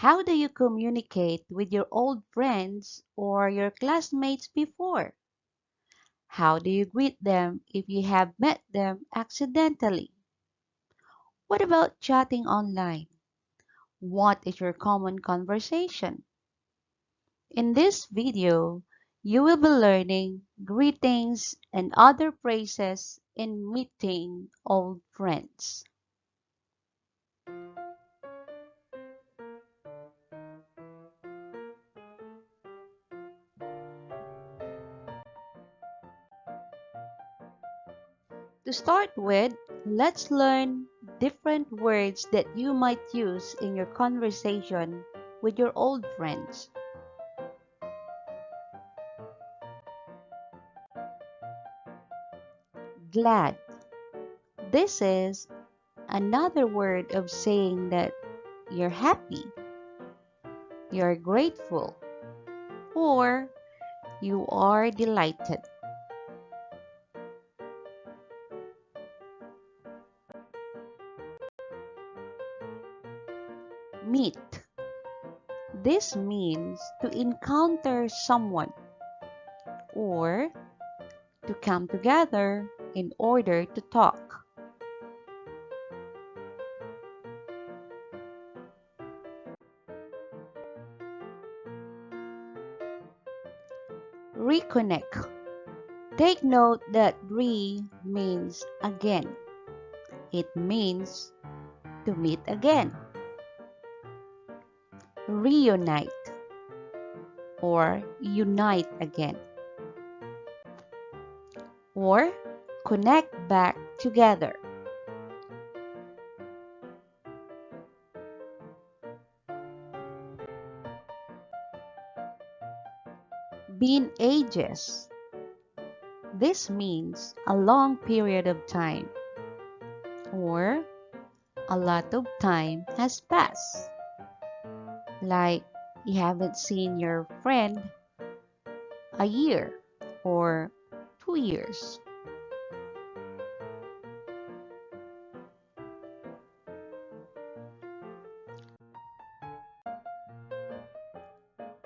How do you communicate with your old friends or your classmates before? How do you greet them if you have met them accidentally? What about chatting online? What is your common conversation? In this video, you will be learning greetings and other phrases in meeting old friends. To start with, let's learn different words that you might use in your conversation with your old friends. Glad. This is another word of saying that you're happy, you're grateful, or you are delighted. Meet. This means to encounter someone or to come together in order to talk. Reconnect. Take note that re means again. It means to meet again. Reunite or unite again. Or connect back together. Been ages. This means a long period of time or a lot of time has passed. Like you haven't seen your friend a year or 2 years.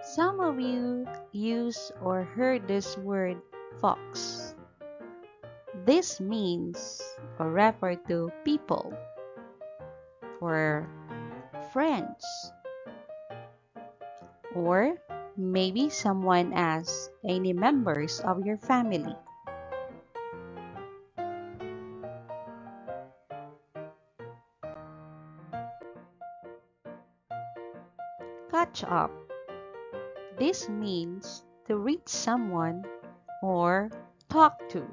Some of you use or heard this word fox. This means or refer to people or friends or maybe someone as any members of your family. Catch up. This means to reach someone or talk to.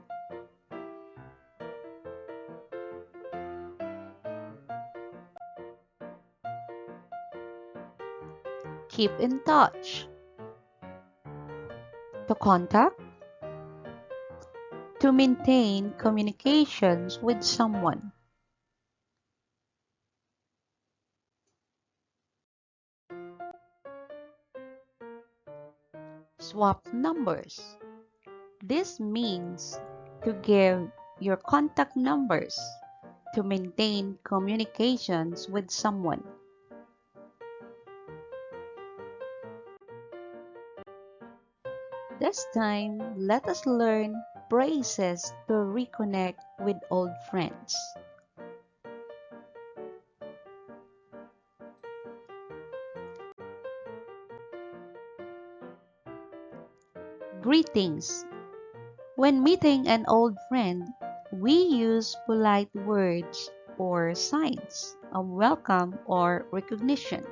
Keep in touch. To contact. To maintain communications with someone. Swap numbers. This means to give your contact numbers to maintain communications with someone. This time, let us learn phrases to reconnect with old friends. Greetings. When meeting an old friend, we use polite words or signs of welcome or recognition.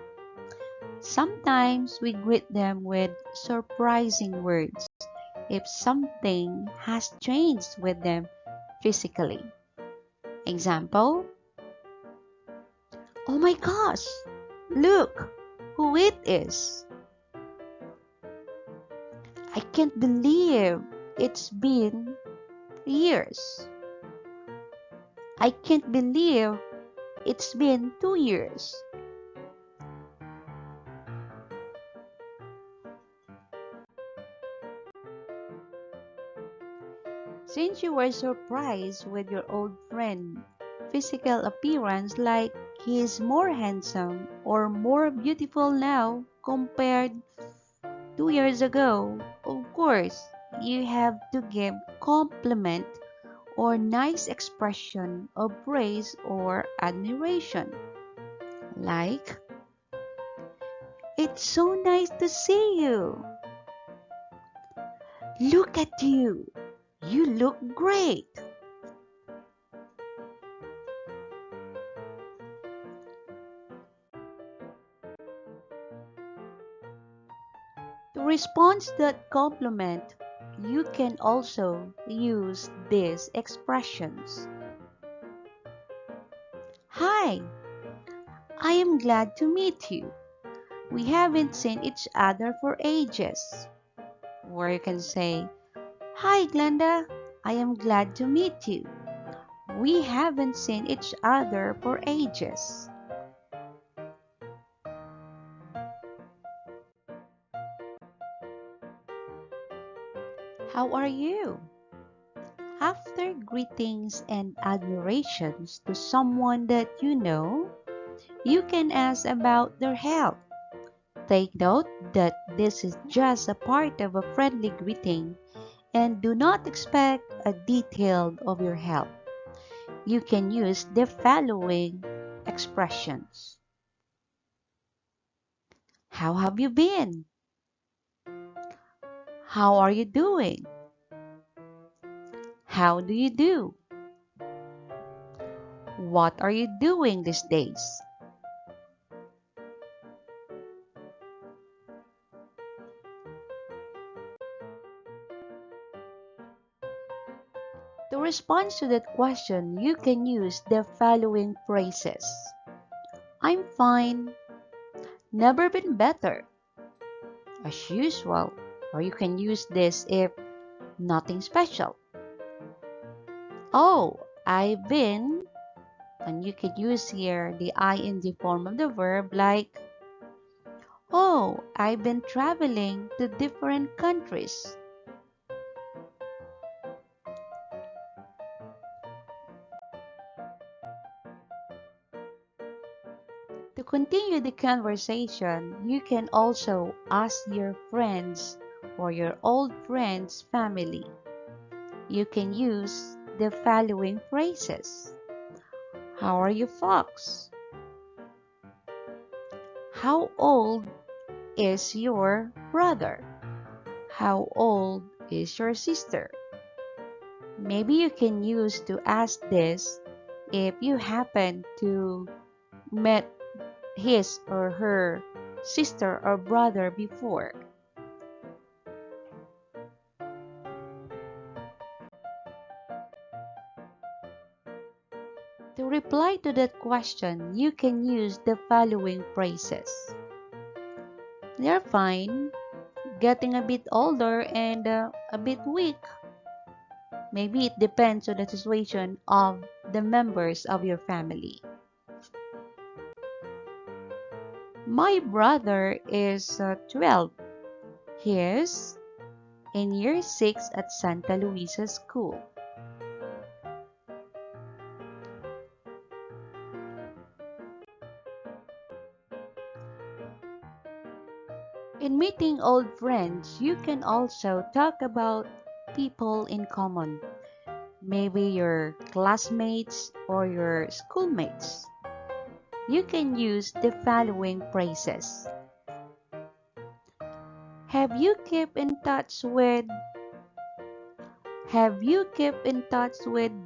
Sometimes we greet them with surprising words if something has changed with them physically. Example, oh my gosh, look who it is. I can't believe it's been years. I can't believe it's been 2 years. Since you were surprised with your old friend physical appearance, like he is more handsome or more beautiful now compared 2 years ago, of course, you have to give compliment or nice expression of praise or admiration. Like, it's so nice to see you. Look at you. You look great. To respond to that compliment, you can also use these expressions. Hi, I am glad to meet you. We haven't seen each other for ages. Or you can say, Hi Glenda, I am glad to meet you. We haven't seen each other for ages. How are you? After greetings and admirations to someone that you know, you can ask about their health. Take note that this is just a part of a friendly greeting and do not expect a detail of your health. You can use the following expressions. How have you been? How are you doing? How do you do? What are you doing these days? To respond to that question, you can use the following phrases. I'm fine. Never been better. As usual. Or you can use this if nothing special. Oh, I've been. And you can use here the ing form of the verb like, oh, I've been traveling to different countries. To continue the conversation, you can also ask your friends or your old friend's family. You can use the following phrases. How are you folks? How old is your brother? How old is your sister? Maybe you can use to ask this if you happen to met his or her sister or brother before. To reply to that question, you can use the following phrases. They're fine, getting a bit older and a bit weak. Maybe it depends on the situation of the members of your family. My brother is 12. He is in year 6 at Santa Luisa School. In meeting old friends, you can also talk about people in common, maybe your classmates or your schoolmates. You can use the following phrases. Have you kept in touch with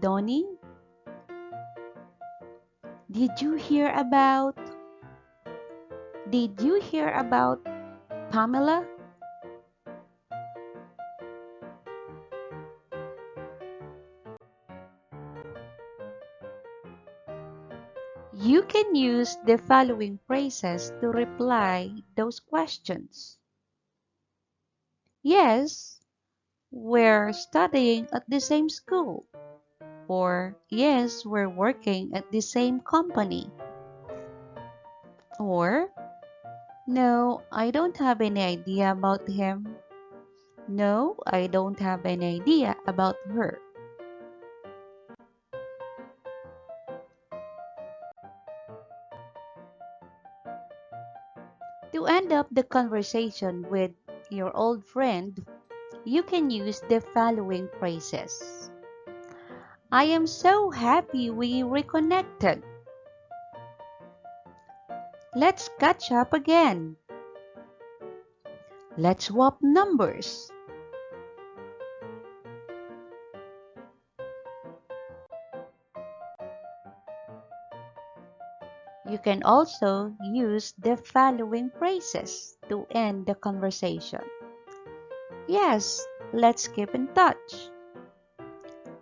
Donnie? Did you hear about Pamela? You can use the following phrases to reply those questions. Yes, we're studying at the same school. Or yes, we're working at the same company. Or no, I don't have any idea about him. No, I don't have any idea about her. To end up the conversation with your old friend, you can use the following phrases. I am so happy we reconnected. Let's catch up again. Let's swap numbers. You can also use the following phrases to end the conversation. Yes, let's keep in touch.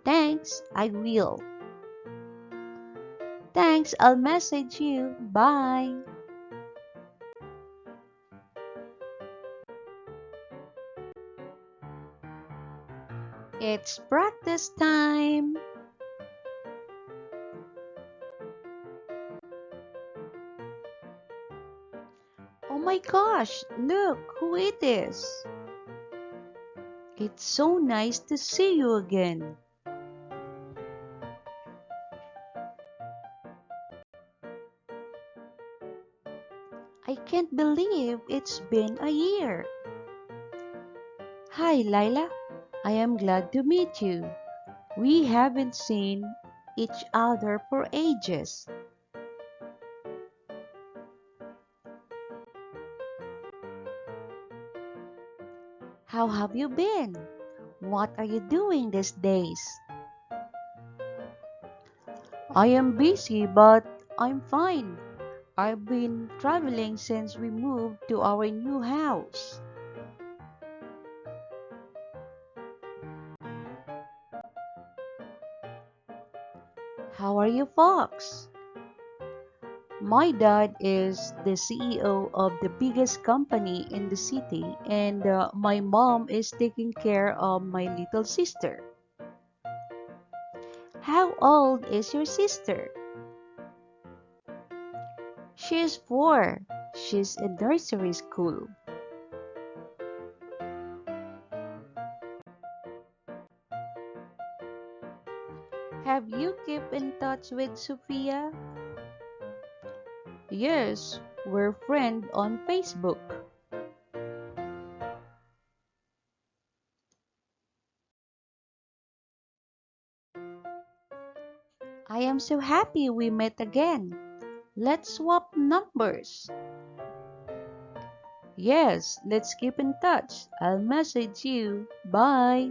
Thanks, I will. Thanks, I'll message you. Bye. It's practice time. Oh my gosh, look who it is. It's so nice to see you again. I can't believe it's been a year. Hi, Lila. I am glad to meet you. We haven't seen each other for ages. How have you been? What are you doing these days? I am busy, but I'm fine. I've been traveling since we moved to our new house. How are you folks? My dad is the CEO of the biggest company in the city, and my mom is taking care of my little sister. How old is your sister? She's 4. She's in nursery school. Have you kept in touch with Sophia? Yes, we're friends on Facebook. I am so happy we met again. Let's swap numbers. Yes, let's keep in touch. I'll message you. Bye.